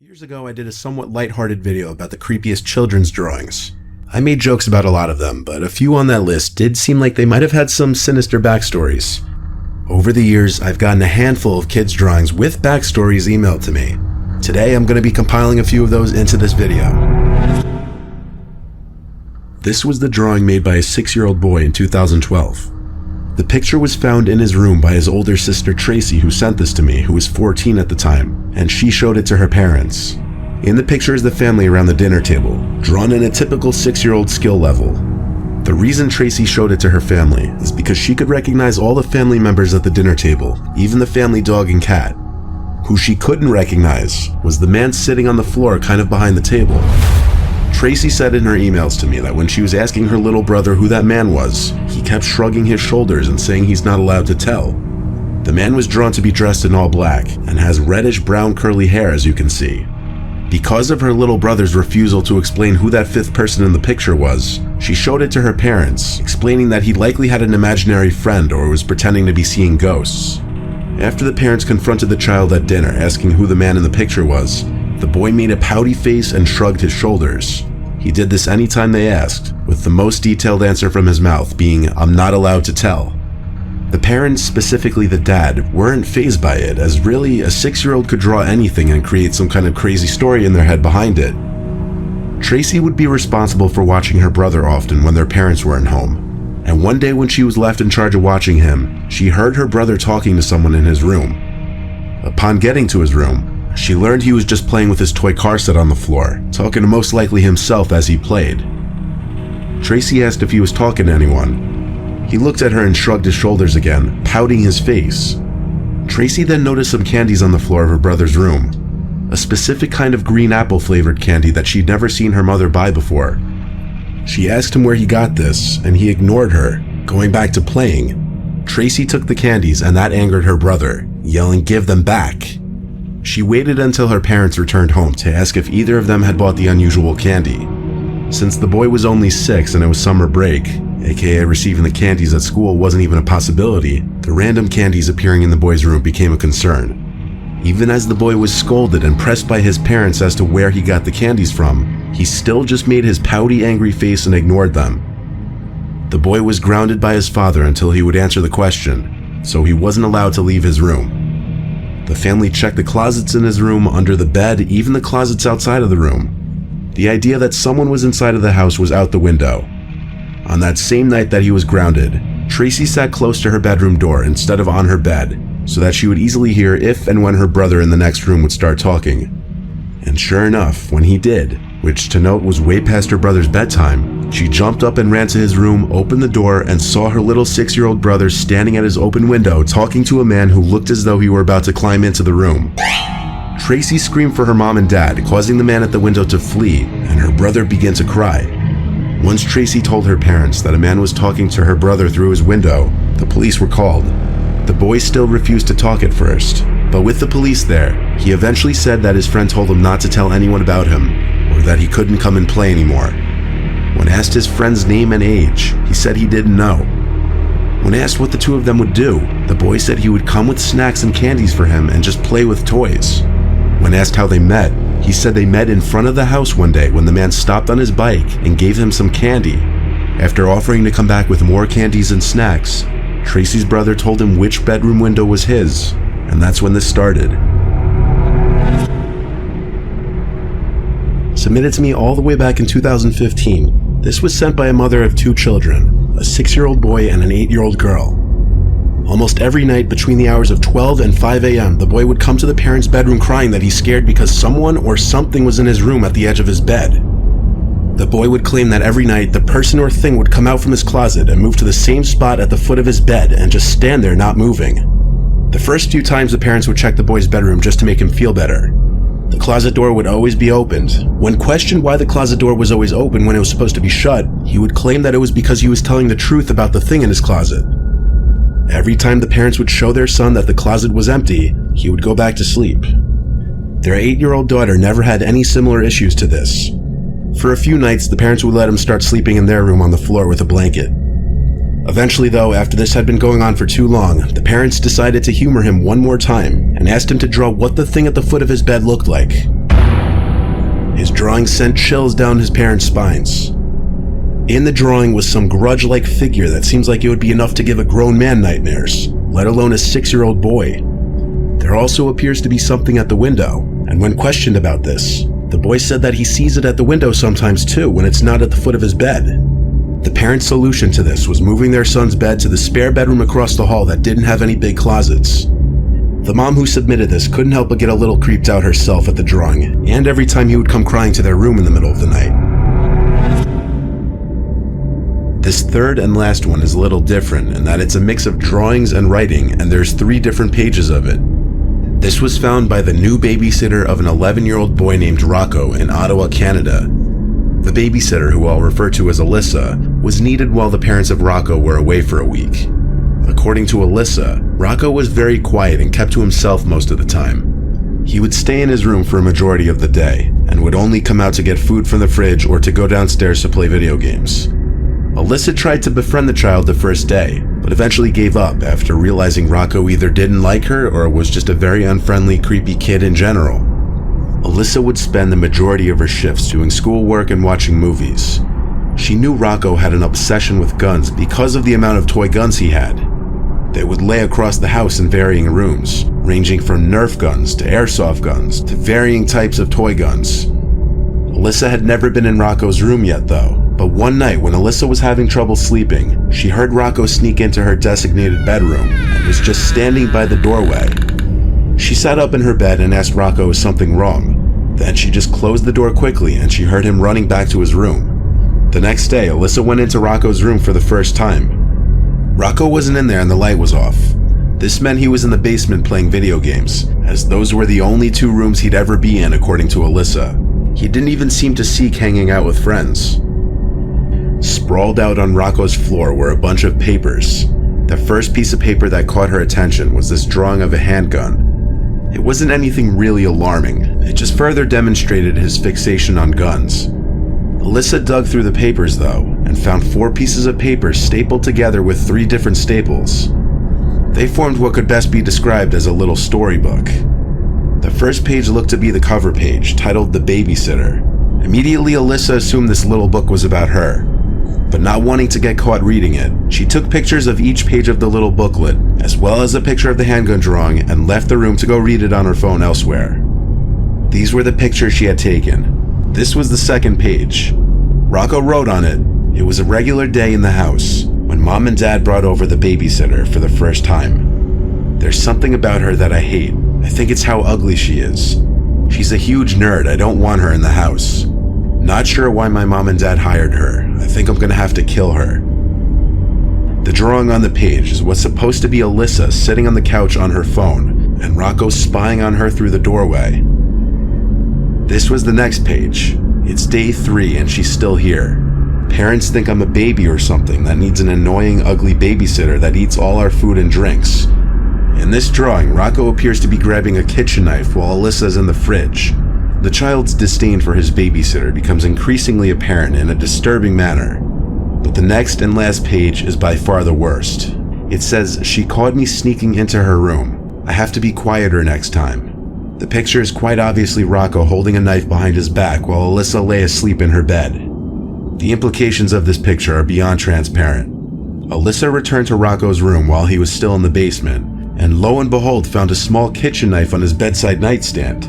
Years ago, I did a somewhat lighthearted video about the creepiest children's drawings. I made jokes about a lot of them, but a few on that list did seem like they might have had some sinister backstories. Over the years, I've gotten a handful of kids' drawings with backstories emailed to me. Today, I'm going to be compiling a few of those into this video. This was the drawing made by a 6-year-old boy in 2012. The picture was found in his room by his older sister Tracy, who sent this to me, who was 14 at the time, and she showed it to her parents. In the picture is the family around the dinner table, drawn in a typical 6-year-old skill level. The reason Tracy showed it to her family is because she could recognize all the family members at the dinner table, even the family dog and cat. Who she couldn't recognize was the man sitting on the floor kind of behind the table. Tracy said in her emails to me that when she was asking her little brother who that man was, he kept shrugging his shoulders and saying he's not allowed to tell. The man was drawn to be dressed in all black and has reddish-brown curly hair, as you can see. Because of her little brother's refusal to explain who that fifth person in the picture was, she showed it to her parents, explaining that he likely had an imaginary friend or was pretending to be seeing ghosts. After the parents confronted the child at dinner asking who the man in the picture was, the boy made a pouty face and shrugged his shoulders. He did this anytime they asked, with the most detailed answer from his mouth being, "I'm not allowed to tell." The parents, specifically the dad, weren't fazed by it, as really a 6-year-old could draw anything and create some kind of crazy story in their head behind it. Tracy would be responsible for watching her brother often when their parents weren't home, and one day when she was left in charge of watching him, she heard her brother talking to someone in his room. Upon getting to his room, she learned he was just playing with his toy car set on the floor, talking to most likely himself as he played. Tracy asked if he was talking to anyone. He looked at her and shrugged his shoulders again, pouting his face. Tracy then noticed some candies on the floor of her brother's room, a specific kind of green apple flavored candy that she'd never seen her mother buy before. She asked him where he got this, and he ignored her, going back to playing. Tracy took the candies and that angered her brother, yelling, "Give them back." She waited until her parents returned home to ask if either of them had bought the unusual candy. Since the boy was only 6 and it was summer break, aka receiving the candies at school wasn't even a possibility, the random candies appearing in the boy's room became a concern. Even as the boy was scolded and pressed by his parents as to where he got the candies from, he still just made his pouty, angry face and ignored them. The boy was grounded by his father until he would answer the question, so he wasn't allowed to leave his room. The family checked the closets in his room, under the bed, even the closets outside of the room. The idea that someone was inside of the house was out the window. On that same night that he was grounded, Tracy sat close to her bedroom door instead of on her bed, so that she would easily hear if and when her brother in the next room would start talking. And sure enough, when he did, which to note was way past her brother's bedtime, she jumped up and ran to his room, opened the door, and saw her little 6-year-old brother standing at his open window talking to a man who looked as though he were about to climb into the room. Tracy screamed for her mom and dad, causing the man at the window to flee, and her brother began to cry. Once Tracy told her parents that a man was talking to her brother through his window, the police were called. The boy still refused to talk at first, but with the police there, he eventually said that his friend told him not to tell anyone about him, or that he couldn't come and play anymore. When asked his friend's name and age, he said he didn't know. When asked what the two of them would do, the boy said he would come with snacks and candies for him and just play with toys. When asked how they met, he said they met in front of the house one day when the man stopped on his bike and gave him some candy. After offering to come back with more candies and snacks, Tracy's brother told him which bedroom window was his, and that's when this started. Submitted to me all the way back in 2015, this was sent by a mother of 2 children, a 6-year-old boy and an 8-year-old girl. Almost every night between the hours of 12 and 5 a.m., the boy would come to the parents' bedroom crying that he's scared because someone or something was in his room at the edge of his bed. The boy would claim that every night the person or thing would come out from his closet and move to the same spot at the foot of his bed and just stand there not moving. The first few times the parents would check the boy's bedroom just to make him feel better. The closet door would always be opened. When questioned why the closet door was always open when it was supposed to be shut, he would claim that it was because he was telling the truth about the thing in his closet. Every time the parents would show their son that the closet was empty, he would go back to sleep. Their 8-year-old daughter never had any similar issues to this. For a few nights, the parents would let him start sleeping in their room on the floor with a blanket. Eventually though, after this had been going on for too long, the parents decided to humor him one more time and asked him to draw what the thing at the foot of his bed looked like. His drawing sent chills down his parents' spines. In the drawing was some grudge-like figure that seems like it would be enough to give a grown man nightmares, let alone a 6-year-old boy. There also appears to be something at the window, and when questioned about this, the boy said that he sees it at the window sometimes too when it's not at the foot of his bed. The parents' solution to this was moving their son's bed to the spare bedroom across the hall that didn't have any big closets. The mom who submitted this couldn't help but get a little creeped out herself at the drawing, and every time he would come crying to their room in the middle of the night. This third and last one is a little different in that it's a mix of drawings and writing, and there's 3 different pages of it. This was found by the new babysitter of an 11-year-old boy named Rocco in Ottawa, Canada. The babysitter, who I'll refer to as Alyssa, was needed while the parents of Rocco were away for a week. According to Alyssa, Rocco was very quiet and kept to himself most of the time. He would stay in his room for a majority of the day, and would only come out to get food from the fridge or to go downstairs to play video games. Alyssa tried to befriend the child the first day, but eventually gave up after realizing Rocco either didn't like her or was just a very unfriendly, creepy kid in general. Alyssa would spend the majority of her shifts doing schoolwork and watching movies. She knew Rocco had an obsession with guns because of the amount of toy guns he had. They would lay across the house in varying rooms, ranging from Nerf guns to airsoft guns to varying types of toy guns. Alyssa had never been in Rocco's room yet though, but one night when Alyssa was having trouble sleeping, she heard Rocco sneak into her designated bedroom and was just standing by the doorway. She sat up in her bed and asked Rocco if something wrong. Then she just closed the door quickly and she heard him running back to his room. The next day, Alyssa went into Rocco's room for the first time. Rocco wasn't in there and the light was off. This meant he was in the basement playing video games, as those were the only 2 rooms he'd ever be in according to Alyssa. He didn't even seem to seek hanging out with friends. Sprawled out on Rocco's floor were a bunch of papers. The first piece of paper that caught her attention was this drawing of a handgun. It wasn't anything really alarming, it just further demonstrated his fixation on guns. Alyssa dug through the papers though, and found 4 pieces of paper stapled together with 3 different staples. They formed what could best be described as a little storybook. The first page looked to be the cover page, titled The Babysitter. Immediately Alyssa assumed this little book was about her. But not wanting to get caught reading it, she took pictures of each page of the little booklet, as well as a picture of the handgun drawing, and left the room to go read it on her phone elsewhere. These were the pictures she had taken. This was the second page. Rocco wrote on it, "It was a regular day in the house, when Mom and Dad brought over the babysitter for the first time. There's something about her that I hate. I think it's how ugly she is. She's a huge nerd, I don't want her in the house. Not sure why my mom and dad hired her. I think I'm gonna have to kill her." The drawing on the page is what's supposed to be Alyssa sitting on the couch on her phone, and Rocco spying on her through the doorway. This was the next page. It's day 3 and she's still here. Parents think I'm a baby or something that needs an annoying, ugly babysitter that eats all our food and drinks. In this drawing, Rocco appears to be grabbing a kitchen knife while Alyssa's in the fridge. The child's disdain for his babysitter becomes increasingly apparent in a disturbing manner. But the next and last page is by far the worst. It says, "She caught me sneaking into her room. I have to be quieter next time." The picture is quite obviously Rocco holding a knife behind his back while Alyssa lay asleep in her bed. The implications of this picture are beyond transparent. Alyssa returned to Rocco's room while he was still in the basement, and lo and behold found a small kitchen knife on his bedside nightstand.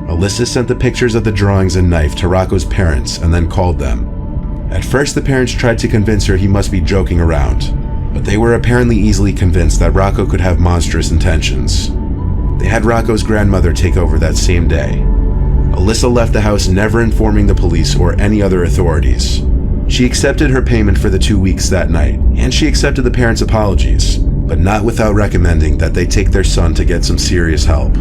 Alyssa sent the pictures of the drawings and knife to Rocco's parents and then called them. At first the parents tried to convince her he must be joking around, but they were apparently easily convinced that Rocco could have monstrous intentions. They had Rocco's grandmother take over that same day. Alyssa left the house never informing the police or any other authorities. She accepted her payment for the 2 weeks that night, and she accepted the parents' apologies, but not without recommending that they take their son to get some serious help.